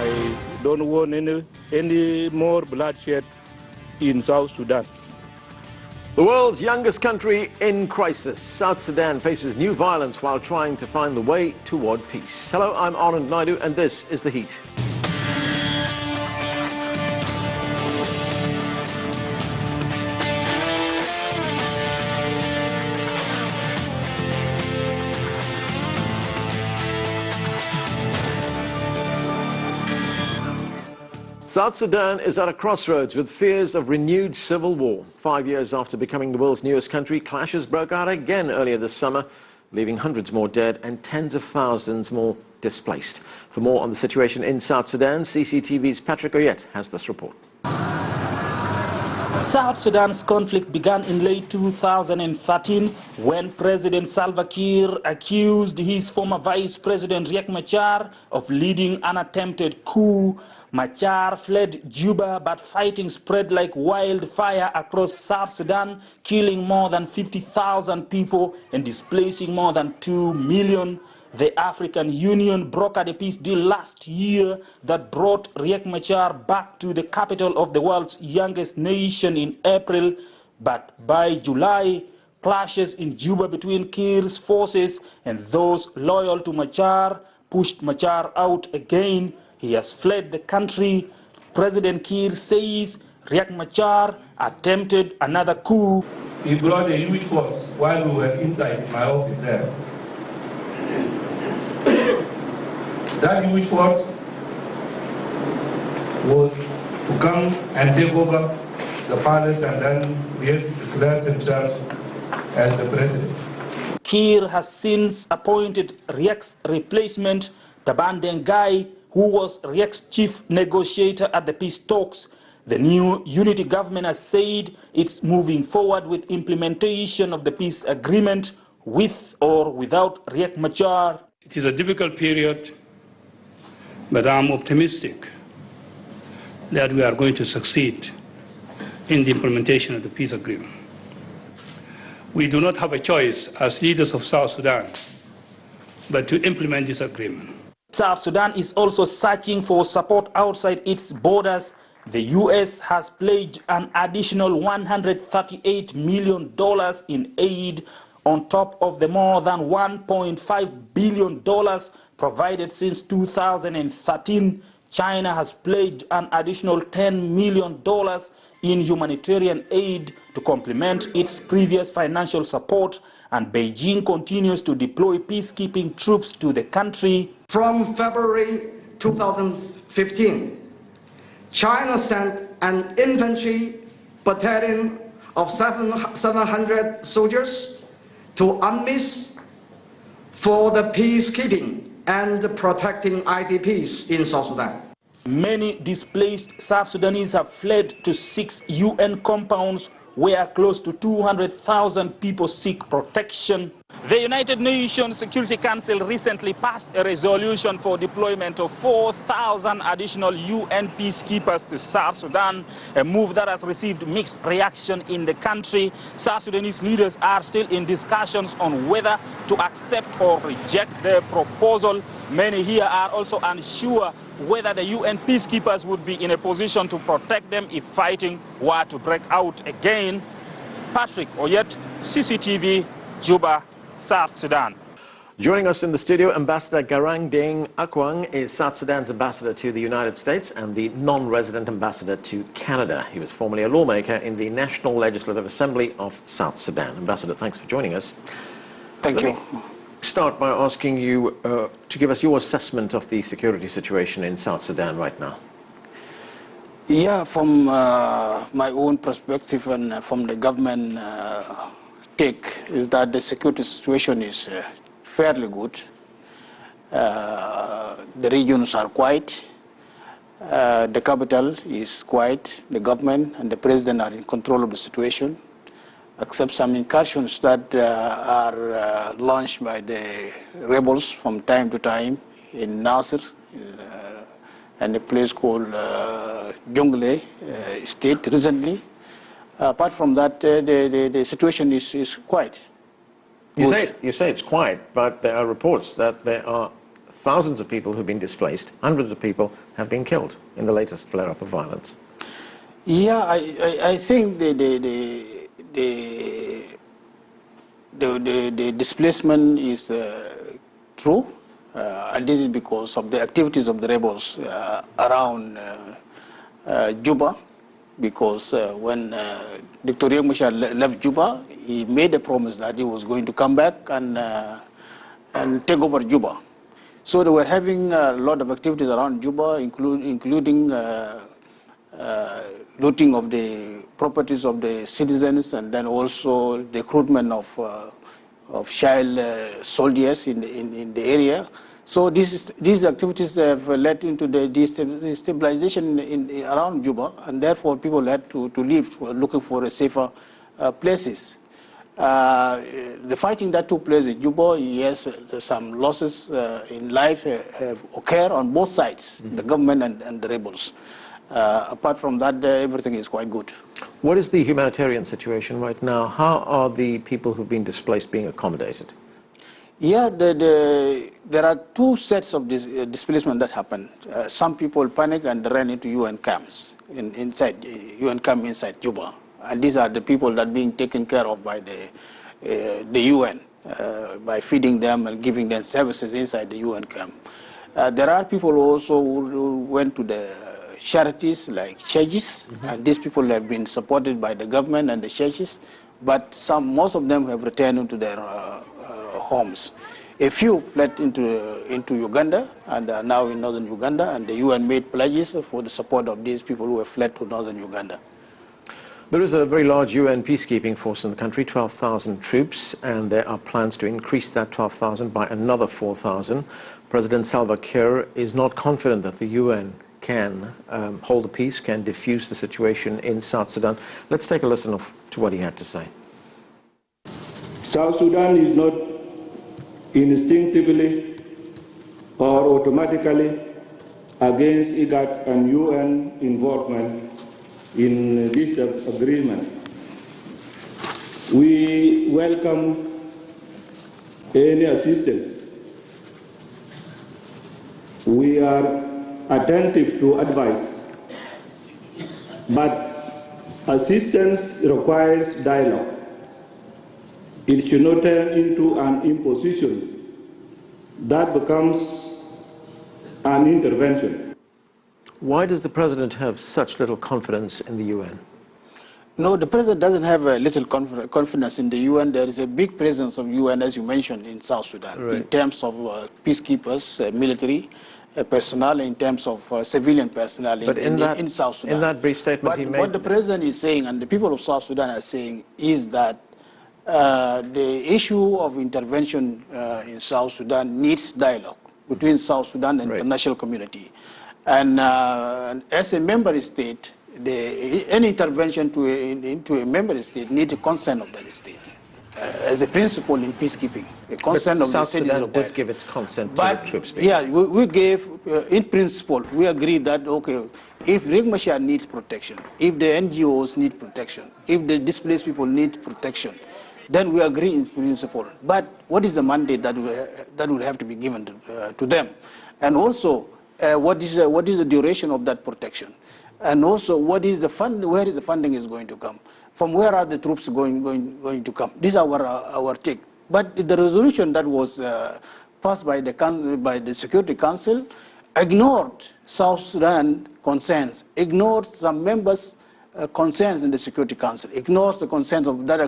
I don't want any more bloodshed in South Sudan. The world's youngest country in crisis, South Sudan, faces new violence while trying to find the way toward peace. Hello, I'm Anand Naidu, and this is The Heat. South Sudan is at a crossroads with fears of renewed civil war. 5 years after becoming the world's newest country, clashes broke out again earlier this summer, leaving hundreds more dead and tens of thousands more displaced. For more on the situation in South Sudan, CCTV's Patrick Oyet has this report. South Sudan's conflict began in late 2013 when President Salva Kiir accused his former Vice President Riek Machar of leading an attempted coup. Machar fled Juba, but fighting spread like wildfire across South Sudan, killing more than 50,000 people and displacing more than 2 million. The African Union brokered a peace deal last year that brought Riek Machar back to the capital of the world's youngest nation in April. But by July, clashes in Juba between Kiir's forces and those loyal to Machar pushed Machar out again. He has fled the country. President Kiir says Riek Machar attempted another coup. He brought a huge force while we were inside my office there. That huge force was to come and take over the palace, and then Riek declares himself as the president. Kiir has since appointed Riek's replacement, Taban Dengai, who was Riek's chief negotiator at the peace talks. The new unity government has said it's moving forward with implementation of the peace agreement with or without Riek Machar. It is a difficult period, but I'm optimistic that we are going to succeed in the implementation of the peace agreement. We do not have a choice as leaders of South Sudan but to implement this agreement. South Sudan is also searching for support outside its borders. The U.S. has pledged an additional $138 million in aid on top of the more than $1.5 billion provided since 2013. China has pledged an additional $10 million in humanitarian aid to complement its previous financial support, and Beijing continues to deploy peacekeeping troops to the country. From February 2015, China sent an infantry battalion of 700 soldiers to UNMISS for the peacekeeping and protecting IDPs in South Sudan. Many displaced South Sudanese have fled to 6 UN compounds where close to 200,000 people seek protection. The United Nations Security Council recently passed a resolution for deployment of 4,000 additional UN peacekeepers to South Sudan, a move that has received mixed reaction in the country. South Sudanese leaders are still in discussions on whether to accept or reject the proposal. Many here are also unsure whether the UN peacekeepers would be in a position to protect them if fighting were to break out again. Patrick Oyet, CCTV, Juba, South Sudan. Joining us in the studio, Ambassador Garang Deng Akwang is South Sudan's ambassador to the United States and the non-resident ambassador to Canada. He was formerly a lawmaker in the National Legislative Assembly of South Sudan. Ambassador, thanks for joining us. Thank you. Start by asking you to give us your assessment of the security situation in South Sudan right now. Yeah, from my own perspective and from the government take is that the security situation is fairly good. The regions are quiet. The capital is quiet. The government and the president are in control of the situation, except some incursions that are launched by the rebels from time to time in Nasir and a place called Jonglei state recently. Apart from that, the situation is quiet. You say it's quiet, but there are reports that there are thousands of people who've been displaced, hundreds of people have been killed in the latest flare-up of violence. Yeah, I think the displacement is true, and this is because of the activities of the rebels around Juba, because when Dr. Riek Machar left Juba, he made a promise that he was going to come back and take over Juba. So they were having a lot of activities around Juba, including looting of the properties of the citizens, and then also the recruitment of child soldiers in the area. So these activities have led into the destabilization around Juba, and therefore people had to leave, looking for safer places. The fighting that took place in Juba, yes, some losses in life have occurred on both sides, the government and the rebels. Apart from that, everything is quite good. What is the humanitarian situation right now? How are the people who've been displaced being accommodated? Yeah, there are two sets of displacement that happened. Some people panic and ran into UN camps inside Juba, and these are the people that are being taken care of by the UN by feeding them and giving them services inside the UN camp. There are people also who went to the charities like churches, and these people have been supported by the government and the churches, but most of them have returned into their homes. A few fled into Uganda and are now in northern Uganda, and the UN made pledges for the support of these people who have fled to northern Uganda. There is a very large UN peacekeeping force in the country, 12,000 troops, and there are plans to increase that 12,000 by another 4,000. President Salva Kiir is not confident that the UN can hold the peace, can diffuse the situation in South Sudan. Let's take a listen to what he had to say. South Sudan is not instinctively or automatically against IGAD and UN involvement in this agreement. We welcome any assistance. We are attentive to advice, but assistance requires dialogue. It should not turn into an imposition that becomes an intervention. Why does the president have such little confidence in the UN? No, the president doesn't have a little confidence in the UN. There is a big presence of UN, as you mentioned, in South Sudan, right, in terms of peacekeepers, military personnel, in terms of civilian personnel in South Sudan. In that brief statement he made... What the president is saying, and the people of South Sudan are saying, is that the issue of intervention in South Sudan needs dialogue between South Sudan and the international community. And as a member state, any intervention into a member state needs the consent of that state. As a principle in peacekeeping, the consent of the state is required. South Sudan did give its consent to the troops. Yeah, we gave, in principle, we agreed that, okay, if Riek Machar needs protection, if the NGOs need protection, if the displaced people need protection, then we agree in principle. But what is the mandate that will have to be given to them? And also, what is the duration of that protection? And also, what is the fund? Where is the funding is going to come? From where are the troops going to come? This is our take. But the resolution that was passed by the Security Council ignored South Sudan concerns, ignored some members' concerns in the Security Council, ignores the concerns of that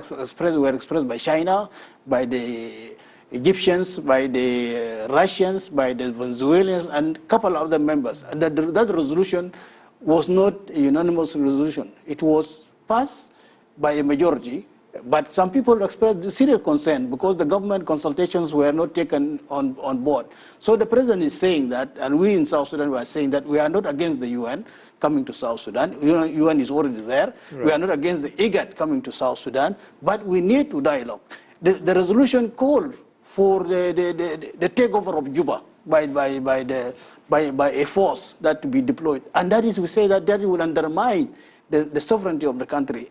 were expressed by China, by the Egyptians, by the Russians, by the Venezuelans, and a couple of other members. And that resolution was not a unanimous resolution. It was passed by a majority, but some people expressed serious concern because the government consultations were not taken on board. So the president is saying that, and we in South Sudan were saying that we are not against the UN coming to South Sudan. UN is already there. Right. We are not against the IGAD coming to South Sudan, but we need to dialogue. The resolution called for the takeover of Juba by a force that to be deployed, and that is, we say that will undermine the sovereignty of the country.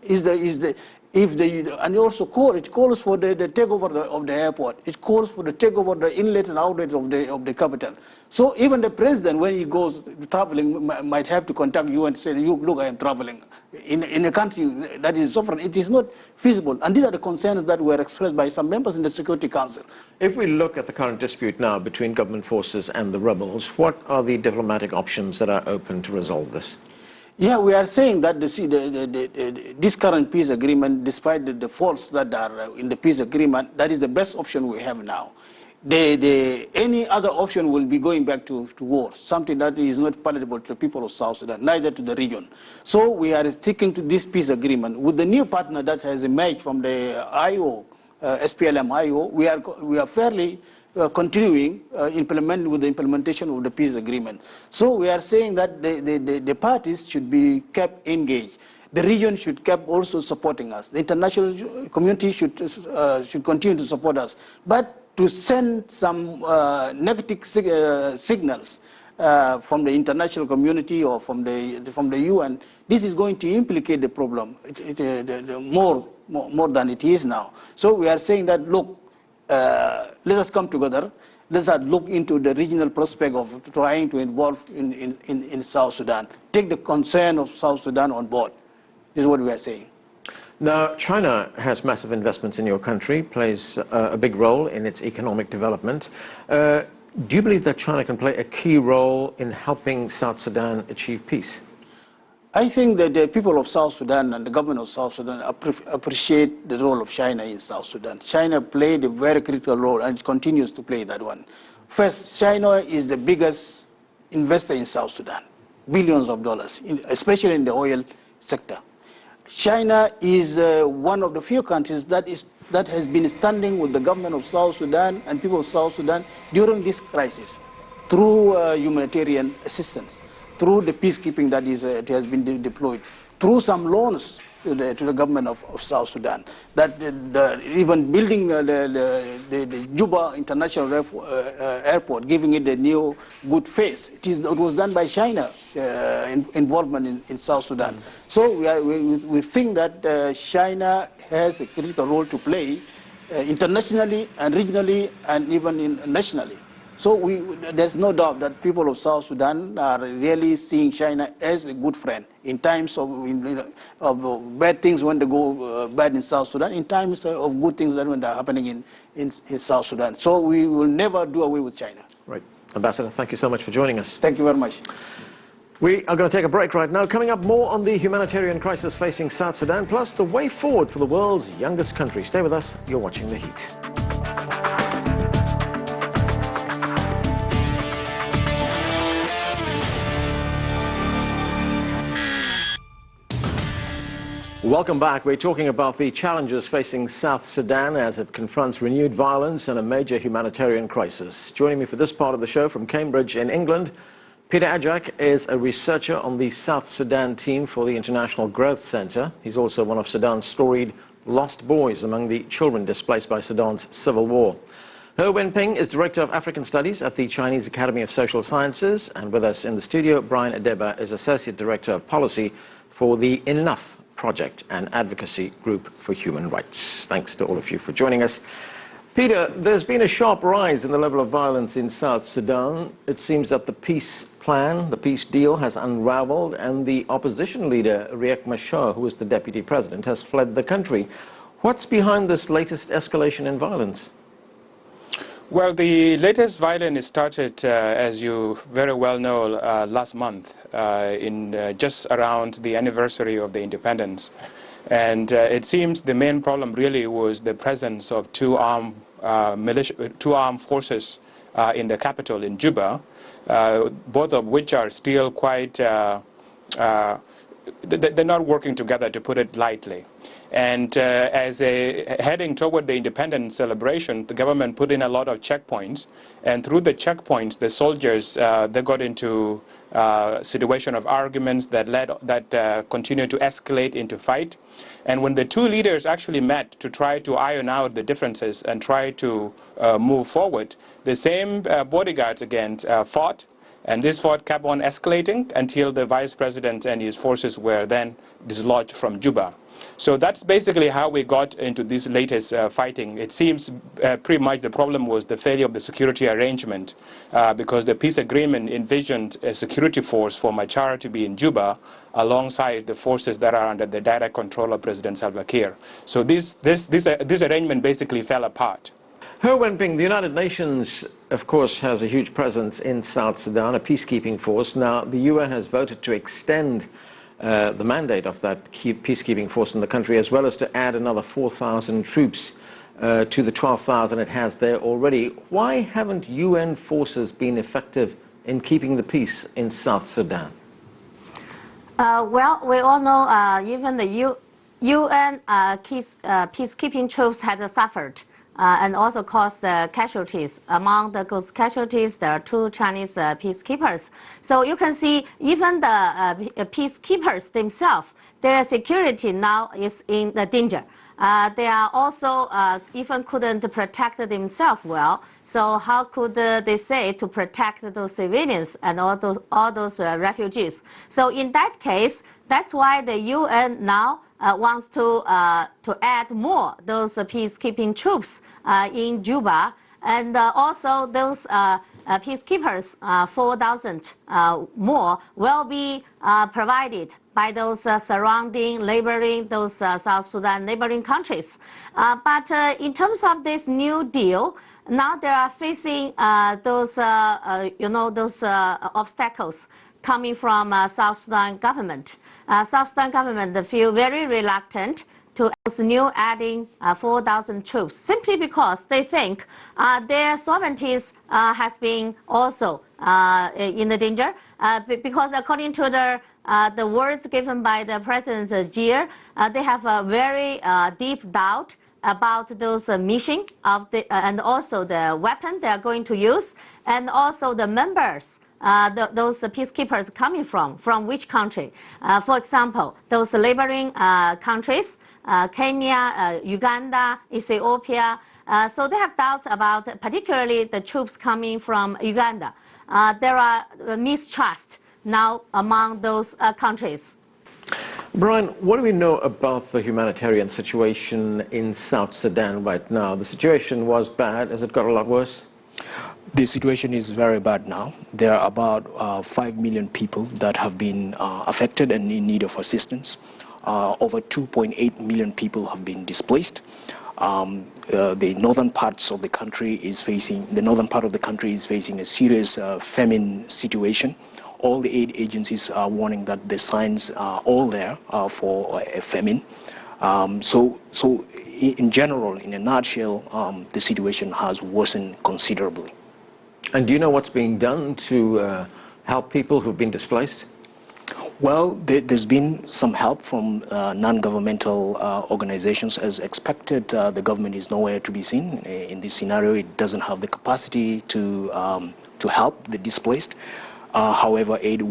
And also it calls for the takeover of the airport. It calls for the takeover of the inlet and outlet of the capital. So even the president, when he goes traveling, might have to contact you and say, look, I am traveling. In a country that is sovereign, it is not feasible. And these are the concerns that were expressed by some members in the Security Council. If we look at the current dispute now between government forces and the rebels, what are the diplomatic options that are open to resolve this? Yeah, we are saying that this current peace agreement, despite the faults that are in the peace agreement, that is the best option we have now. Any other option will be going back to war, something that is not palatable to the people of South Sudan, neither to the region. So we are sticking to this peace agreement. With the new partner that has emerged from the IO, SPLM-IO, we are fairly continuing with the implementation of the peace agreement. So we are saying that the parties should be kept engaged. The region should keep also supporting us. The international community should continue to support us. But to send some negative signals from the international community or from the UN, this is going to implicate the problem more than it is now. So we are saying that, look, let us come together. Let us look into the regional prospect of trying to involve in South Sudan. Take the concern of South Sudan on board. This is what we are saying. Now, China has massive investments in your country, plays a big role in its economic development. Do you believe that China can play a key role in helping South Sudan achieve peace? I think that the people of South Sudan and the government of South Sudan appreciate the role of China in South Sudan. China played a very critical role and continues to play that one. First, China is the biggest investor in South Sudan, billions of dollars, especially in the oil sector. China is one of the few countries that has been standing with the government of South Sudan and people of South Sudan during this crisis through humanitarian assistance, through the peacekeeping that it has been deployed, through some loans to the government of South Sudan, that even building the Juba International Airport, giving it a new good face. It was done by China, involvement in South Sudan. So we think that China has a critical role to play internationally and regionally and even nationally. So there's no doubt that people of South Sudan are really seeing China as a good friend in times of bad things when they go bad in South Sudan, in times of good things that when they're happening in South Sudan. So we will never do away with China. Right. Ambassador, thank you so much for joining us. Thank you very much. We are going to take a break right now. Coming up, more on the humanitarian crisis facing South Sudan, plus the way forward for the world's youngest country. Stay with us. You're watching The Heat. Welcome back. We're talking about the challenges facing South Sudan as it confronts renewed violence and a major humanitarian crisis. Joining me for this part of the show from Cambridge in England, Peter Ajak is a researcher on the South Sudan team for the International Growth Center. He's also one of Sudan's storied lost boys among the children displaced by Sudan's civil war. He Wenping is Director of African Studies at the Chinese Academy of Social Sciences. And with us in the studio, Brian Adeba is Associate Director of Policy for the Enough Project and Advocacy Group for Human Rights. Thanks to all of you for joining us. Peter, there's been a sharp rise in the level of violence in South Sudan. It seems that the peace plan, the peace deal, has unraveled, and the opposition leader, Riek Machar, who is the deputy president, has fled the country. What's behind this latest escalation in violence? Well, the latest violence started, as you very well know, last month, in just around the anniversary of the independence. And it seems the main problem really was the presence of two armed forces in the capital, in Juba, both of which are still quite, they're not working together, to put it lightly. And heading toward the independence celebration, the government put in a lot of checkpoints. And through the checkpoints, the soldiers, they got into a situation of arguments that continued to escalate into fight. And when the two leaders actually met to try to iron out the differences and try to move forward, the same bodyguards again fought. And this fight kept on escalating until the vice president and his forces were then dislodged from Juba. So that's basically how we got into this latest fighting. It seems pretty much the problem was the failure of the security arrangement because the peace agreement envisioned a security force for Machar to be in Juba alongside the forces that are under the direct control of President Salva Kiir. So this arrangement basically fell apart. He Wenping, the United Nations, of course, has a huge presence in South Sudan, a peacekeeping force. Now, the UN has voted to extend the mandate of that peacekeeping force in the country, as well as to add another 4,000 troops to the 12,000 it has there already. Why haven't UN forces been effective in keeping the peace in South Sudan? Well, we all know even the UN peacekeeping troops had suffered and also caused casualties. Among those casualties, there are 2 Chinese peacekeepers. So you can see even the peacekeepers themselves, their security now is in the danger. They are also even couldn't protect themselves well. So how could they say to protect those civilians and all those refugees? So in that case, that's why the UN now wants to add more those peacekeeping troops in Juba, and also those peacekeepers, 4,000 more, will be provided by those surrounding, neighboring, those South Sudan neighboring countries. But in terms of this new deal, now they are facing those obstacles coming from South Sudan government. South Sudan government feel very reluctant to new adding 4,000 troops, simply because they think their sovereignties has been also in the danger. Because according to the words given by the President Kiir, they have a very deep doubt about those mission of and also the weapon they are going to use, and also the members. Those peacekeepers coming from which country? For example, those neighboring countries, Kenya, Uganda, Ethiopia. So they have doubts about particularly the troops coming from Uganda. There are mistrust now among those countries. Brian, what do we know about the humanitarian situation in South Sudan right now? The situation was bad. Has it got a lot worse? The situation is very bad now. There are about 5 million people that have been affected and in need of assistance. Over 2.8 million people have been displaced. The northern parts of the country is facing a serious famine situation. All the aid agencies are warning that the signs are all there for a famine. So in general, in a nutshell, the situation has worsened considerably. And do you know what's being done to help people who've been displaced? Well, there's been some help from non-governmental organizations. As expected, the government is nowhere to be seen. In this scenario, it doesn't have the capacity to help the displaced. However, aid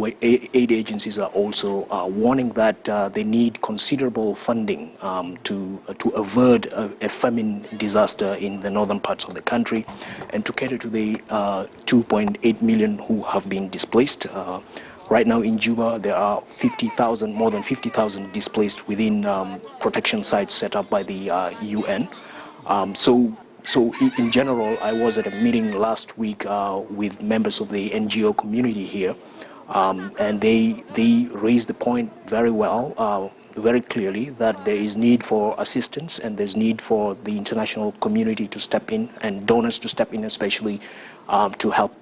agencies are also warning that they need considerable funding to avert a famine disaster in the northern parts of the country and to cater to the 2.8 million who have been displaced. Right now in Juba, there are more than 50,000 displaced within protection sites set up by the UN. So in general, I was at a meeting last week with members of the NGO community here, and they raised the point very well, very clearly, that there is need for assistance and there's need for the international community to step in and donors to step in, especially to help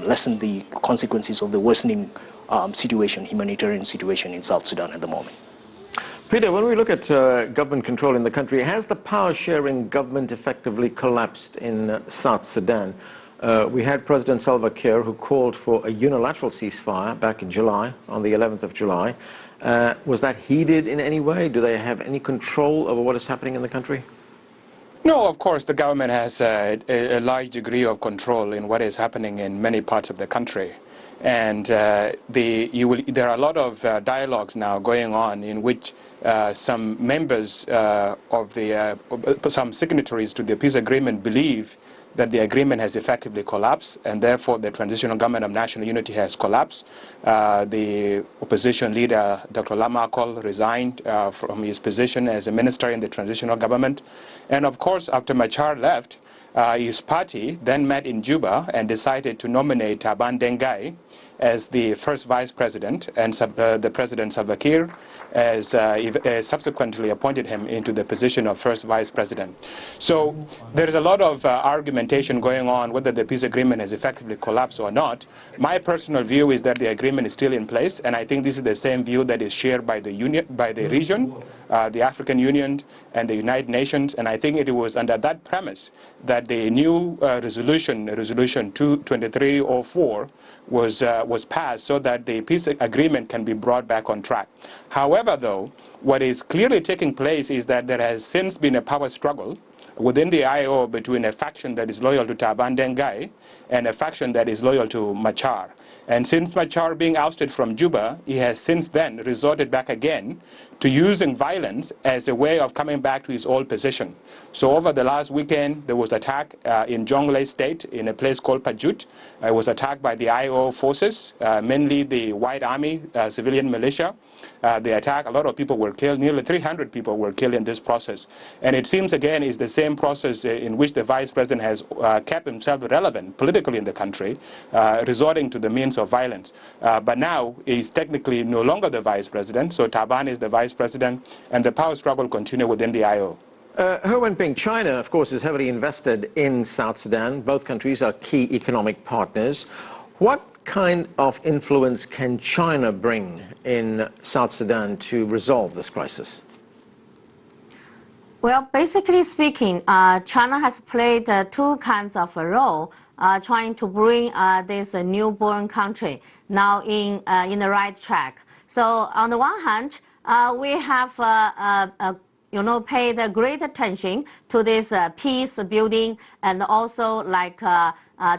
lessen the consequences of the worsening humanitarian situation in South Sudan at the moment. Peter, when we look at government control in the country, has the power-sharing government effectively collapsed in South Sudan? We had President Salva Kiir, who called for a unilateral ceasefire back in July, on the 11th of July. Was that heeded in any way? Do they have any control over what is happening in the country? No, of course, the government has a large degree of control in what is happening in many parts of the country. And there are a lot of dialogues now going on in which some members some signatories to the peace agreement believe that the agreement has effectively collapsed, and therefore the transitional government of national unity has collapsed. The opposition leader, Dr. Lamarckol, resigned from his position as a minister in the transitional government. And of course, after Machar left, his party then met in Juba and decided to nominate Taban Dengai as the first vice president, and the president Salva Kiir subsequently appointed him into the position of first vice president. So there is a lot of argumentation going on whether the peace agreement has effectively collapsed or not. My personal view is that the agreement is still in place, and I think this is the same view that is shared by the region, the African Union and the United Nations, and I think it was under that premise that the new resolution 2304 was passed so that the peace agreement can be brought back on track. However, though, what is clearly taking place is that there has since been a power struggle within the IO between a faction that is loyal to Taban Dengai and a faction that is loyal to Machar. And since Machar being ousted from Juba, he has since then resorted back again to using violence as a way of coming back to his old position. So over the last weekend, there was attack in Jonglei State in a place called Pajut. It was attacked by the IO forces, mainly the White Army, civilian militia. The attack, a lot of people were killed, nearly 300 people were killed in this process. And it seems again is the same process in which the vice president has kept himself relevant politically in the country, resorting to the means of violence. But now he's technically no longer the vice president, so Taban is the vice president, and the power struggle continues within the IO. He Wenping, China, of course, is heavily invested in South Sudan. Both countries are key economic partners. What kind of influence can China bring in South Sudan to resolve this crisis? Well, basically speaking, China has played two kinds of a role trying to bring this newborn country now in the right track. So on the one hand, we have paid great attention to this peace building and also like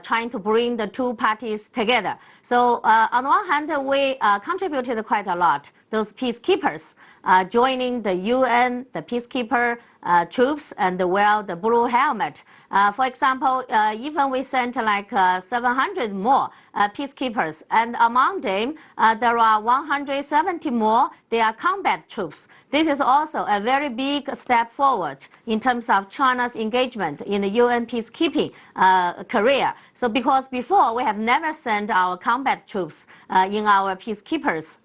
trying to bring the two parties together. So on the one hand, we contributed quite a lot. Those peacekeepers joining the UN, the peacekeeper troops, and the blue helmet. For example, even we sent like 700 more peacekeepers, and among them, there are 170 more. They are combat troops. This is also a very big step forward in terms of China's engagement in the UN peacekeeping career. So because before we have never sent our combat troops in our peacekeepers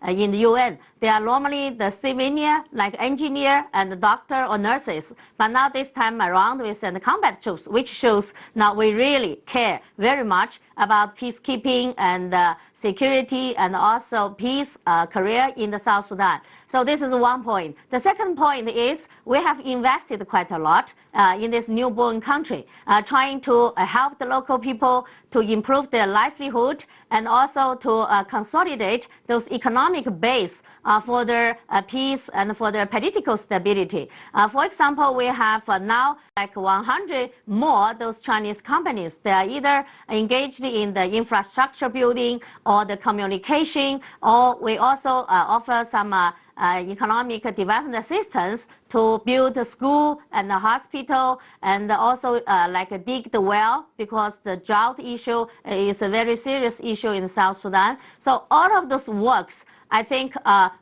in the UN. They are normally the civilian, like engineer and the doctor or nurses. But now this time around, we send combat troops, which shows now we really care very much about peacekeeping and security and also peace career in the South Sudan. So this is one point. The second point is we have invested quite a lot in this newborn country, trying to help the local people to improve their livelihood and also to consolidate those economic base for their peace and for their political stability. For example, we have now like 100 more those Chinese companies. They are either engaged in the infrastructure building or the communication, or we also offer some economic development assistance to build a school and a hospital, and also like dig the well, because the drought issue is a very serious issue in South Sudan. So all of those works, I think,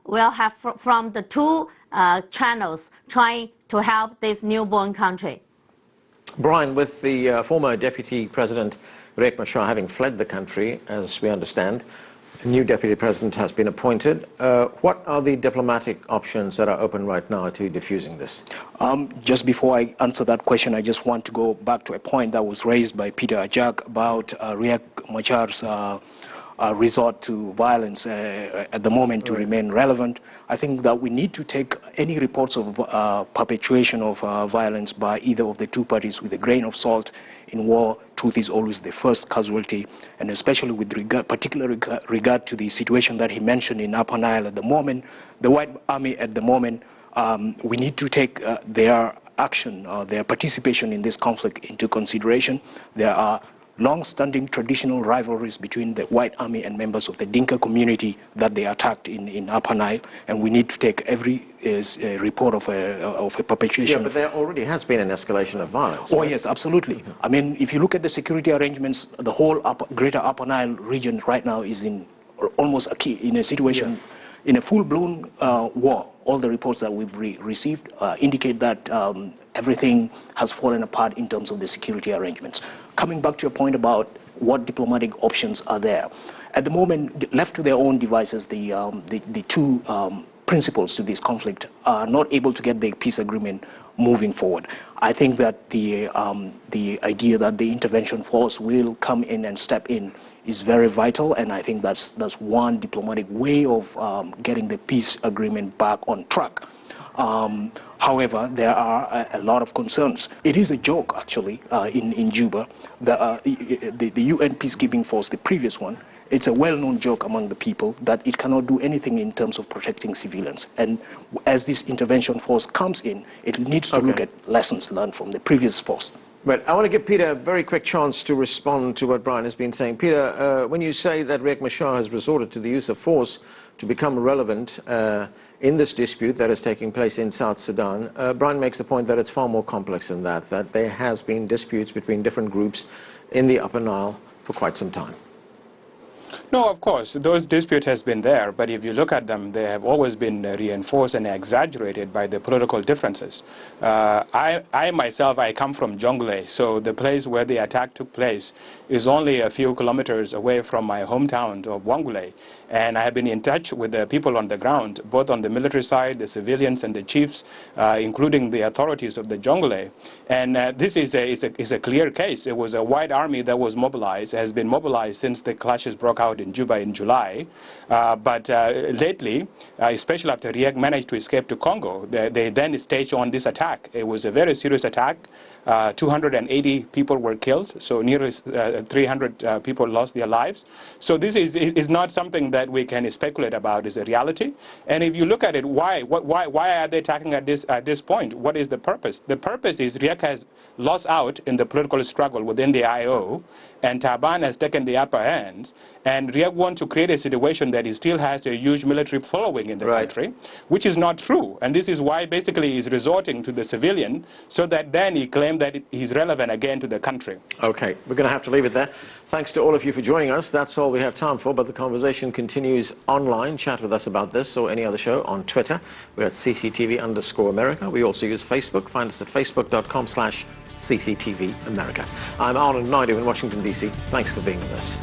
will have from the two channels trying to help this newborn country. Brian, with the former Deputy President Riek Machar having fled the country, as we understand, a new Deputy President has been appointed. What are the diplomatic options that are open right now to diffusing this? Just before I answer that question, I just want to go back to a point that was raised by Peter Ajak about Riek Machar's resort to violence at the moment to remain relevant. I think that we need to take any reports of perpetuation of violence by either of the two parties with a grain of salt. In war, truth is always the first casualty, and especially with particular regard to the situation that he mentioned in Upper Nile at the moment, the White Army at the moment, we need to take their action, their participation in this conflict into consideration. There are long-standing traditional rivalries between the White Army and members of the Dinka community that they attacked in Upper Nile, and we need to take every report of a perpetration. Yeah, but there already has been an escalation of violence. Oh, right? Yes, absolutely. I mean, if you look at the security arrangements, the whole greater Upper Nile region right now is in almost in a situation, in a full-blown war. All the reports that we've received indicate that everything has fallen apart in terms of the security arrangements. Coming back to your point about what diplomatic options are there, at the moment, left to their own devices, the two principals to this conflict are not able to get the peace agreement moving forward. I think that the idea that the intervention force will come in and step in is very vital, and I think that's one diplomatic way of getting the peace agreement back on track. However, there are a lot of concerns. It is a joke, actually, in Juba. The UN peacekeeping force, the previous one, it's a well-known joke among the people that it cannot do anything in terms of protecting civilians. And as this intervention force comes in, it needs to look at lessons learned from the previous force. But I want to give Peter a very quick chance to respond to what Brian has been saying. Peter, when you say that Riek Machar has resorted to the use of force to become relevant in this dispute that is taking place in South Sudan, Brian makes the point that it's far more complex than that, that there has been disputes between different groups in the Upper Nile for quite some time. No, of course, those disputes has been there, but if you look at them, they have always been reinforced and exaggerated by the political differences. I myself, I come from Jonglei, so the place where the attack took place is only a few kilometers away from my hometown of Wangulei. And I have been in touch with the people on the ground, both on the military side, the civilians and the chiefs, including the authorities of the Jonglei. And this is a clear case. It was a white army that was mobilized, has been mobilized since the clashes broke out in Juba in July. But lately, especially after Riek managed to escape to Congo, they then staged on this attack. It was a very serious attack. 280 people were killed, so nearly 300 people lost their lives. So this is not something that we can speculate about. It's a reality. And if you look at it, why are they attacking at this point? What is the purpose? The purpose is Riek has lost out in the political struggle within the IO, and Taban has taken the upper hand, and Riek wants to create a situation that he still has a huge military following in the country, which is not true. And this is why basically he's resorting to the civilian, so that then he claims that he's relevant again to the country. Okay, we're going to have to leave it there. Thanks to all of you for joining us. That's all we have time for, but the conversation continues online. Chat with us about this or any other show on Twitter. We're at CCTV_America. We also use Facebook. Find us at facebook.com/CCTV America. I'm Arnold Naidu in Washington, D.C. Thanks for being with us.